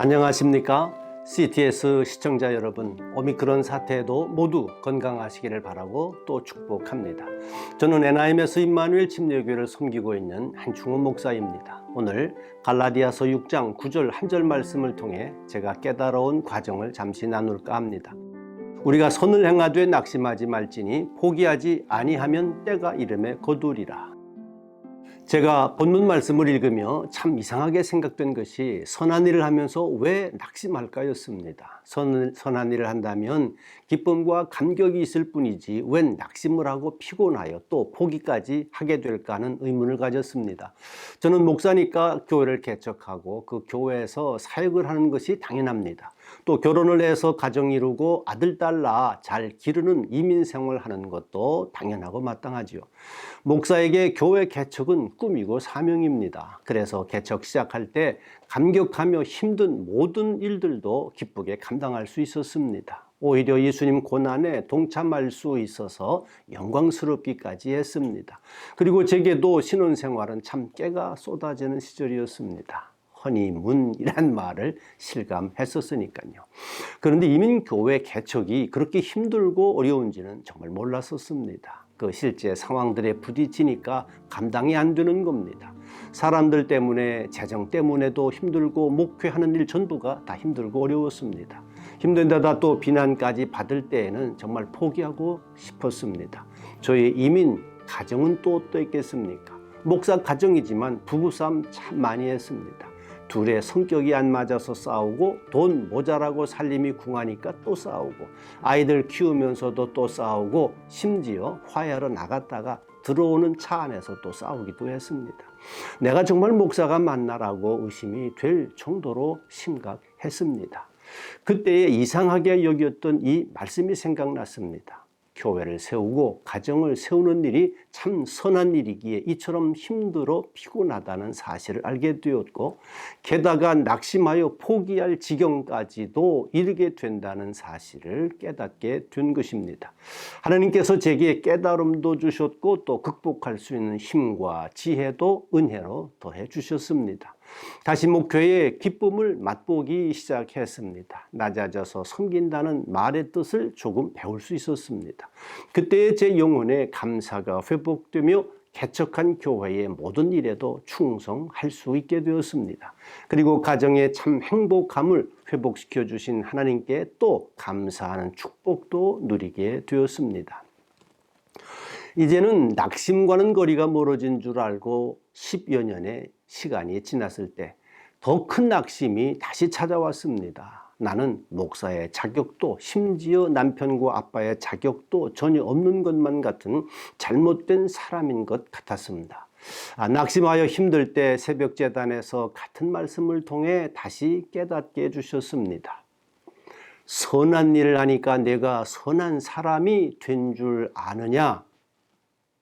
안녕하십니까? CTS 시청자 여러분, 오미크론 사태에도 모두 건강하시기를 바라고 또 축복합니다. 저는 NIMS 임마누엘 침례교회를 섬기고 있는 한충원 목사입니다. 오늘 갈라디아서 6장 9절 한 절 말씀을 통해 제가 깨달아온 과정을 잠시 나눌까 합니다. 우리가 선을 행하되 낙심하지 말지니 포기하지 아니하면 때가 이름에 거두리라. 제가 본문 말씀을 읽으며 참 이상하게 생각된 것이 선한 일을 하면서 왜 낙심할까였습니다. 선한 일을 한다면 기쁨과 감격이 있을 뿐이지 웬 낙심을 하고 피곤하여 또 포기까지 하게 될까 하는 의문을 가졌습니다. 저는 목사니까 교회를 개척하고 그 교회에서 사역을 하는 것이 당연합니다. 또 결혼을 해서 가정 이루고 아들, 딸 낳아 잘 기르는 이민 생활을 하는 것도 당연하고 마땅하지요. 목사에게 교회 개척은 꿈이고 사명입니다. 그래서 개척 시작할 때 감격하며 힘든 모든 일들도 기쁘게 감당할 수 있었습니다. 오히려 예수님 고난에 동참할 수 있어서 영광스럽기까지 했습니다. 그리고 제게도 신혼생활은 참 깨가 쏟아지는 시절이었습니다. 허니문이란 말을 실감했었으니까요. 그런데 이민교회 개척이 그렇게 힘들고 어려운지는 정말 몰랐었습니다. 그 실제 상황들에 부딪히니까 감당이 안 되는 겁니다. 사람들 때문에, 재정 때문에도 힘들고 목회하는 일 전부가 다 힘들고 어려웠습니다. 힘든데다 또 비난까지 받을 때에는 정말 포기하고 싶었습니다. 저의 이민 가정은 또 어떠했겠습니까? 목사 가정이지만 부부싸움 참 많이 했습니다. 둘의 성격이 안 맞아서 싸우고 돈 모자라고 살림이 궁하니까 또 싸우고 아이들 키우면서도 또 싸우고 심지어 화해하러 나갔다가 들어오는 차 안에서 또 싸우기도 했습니다. 내가 정말 목사가 맞나라고 의심이 될 정도로 심각했습니다. 그때에 이상하게 여겼던 이 말씀이 생각났습니다. 교회를 세우고 가정을 세우는 일이 참 선한 일이기에 이처럼 힘들어 피곤하다는 사실을 알게 되었고, 게다가 낙심하여 포기할 지경까지도 이르게 된다는 사실을 깨닫게 된 것입니다. 하나님께서 제게 깨달음도 주셨고 또 극복할 수 있는 힘과 지혜도 은혜로 더해 주셨습니다. 다시 목회의 기쁨을 맛보기 시작했습니다. 낮아져서 섬긴다는 말의 뜻을 조금 배울 수 있었습니다. 그때 제 영혼의 감사가 회복되며 개척한 교회의 모든 일에도 충성할 수 있게 되었습니다. 그리고 가정의 참 행복함을 회복시켜 주신 하나님께 또 감사하는 축복도 누리게 되었습니다. 이제는 낙심과는 거리가 멀어진 줄 알고 10여 년의 시간이 지났을 때 더 큰 낙심이 다시 찾아왔습니다. 나는 목사의 자격도 심지어 남편과 아빠의 자격도 전혀 없는 것만 같은 잘못된 사람인 것 같았습니다. 낙심하여 힘들 때 새벽제단에서 같은 말씀을 통해 다시 깨닫게 해주셨습니다. 선한 일을 하니까 내가 선한 사람이 된 줄 아느냐?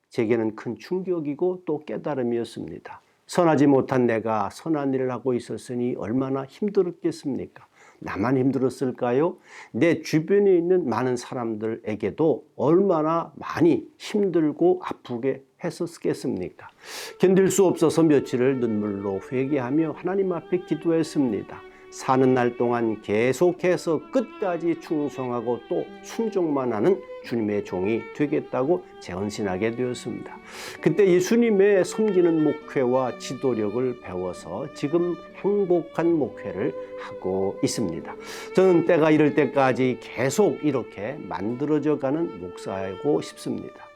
제게는 큰 충격이고 또 깨달음이었습니다. 선하지 못한 내가 선한 일을 하고 있었으니 얼마나 힘들었겠습니까? 나만 힘들었을까요? 내 주변에 있는 많은 사람들에게도 얼마나 많이 힘들고 아프게 했었겠습니까? 견딜 수 없어서 며칠을 눈물로 회개하며 하나님 앞에 기도했습니다. 사는 날 동안 계속해서 끝까지 충성하고 또 순종만 하는 주님의 종이 되겠다고 재헌신하게 되었습니다. 그때 예수님의 섬기는 목회와 지도력을 배워서 지금 행복한 목회를 하고 있습니다. 저는 때가 이를 때까지 계속 이렇게 만들어져 가는 목사이고 싶습니다.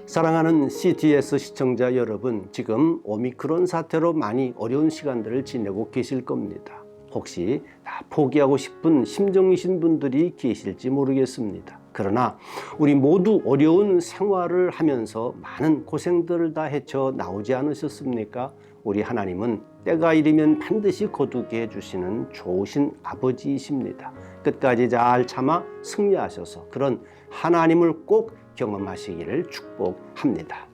사랑하는 CTS 시청자 여러분, 지금 오미크론 사태로 많이 어려운 시간들을 지내고 계실 겁니다. 혹시 다 포기하고 싶은 심정이신 분들이 계실지 모르겠습니다. 그러나 우리 모두 어려운 생활을 하면서 많은 고생들을 다 헤쳐 나오지 않으셨습니까? 우리 하나님은 때가 이르면 반드시 거두게 해주시는 좋으신 아버지이십니다. 끝까지 잘 참아 승리하셔서 그런 하나님을 꼭 경험하시기를 축복합니다.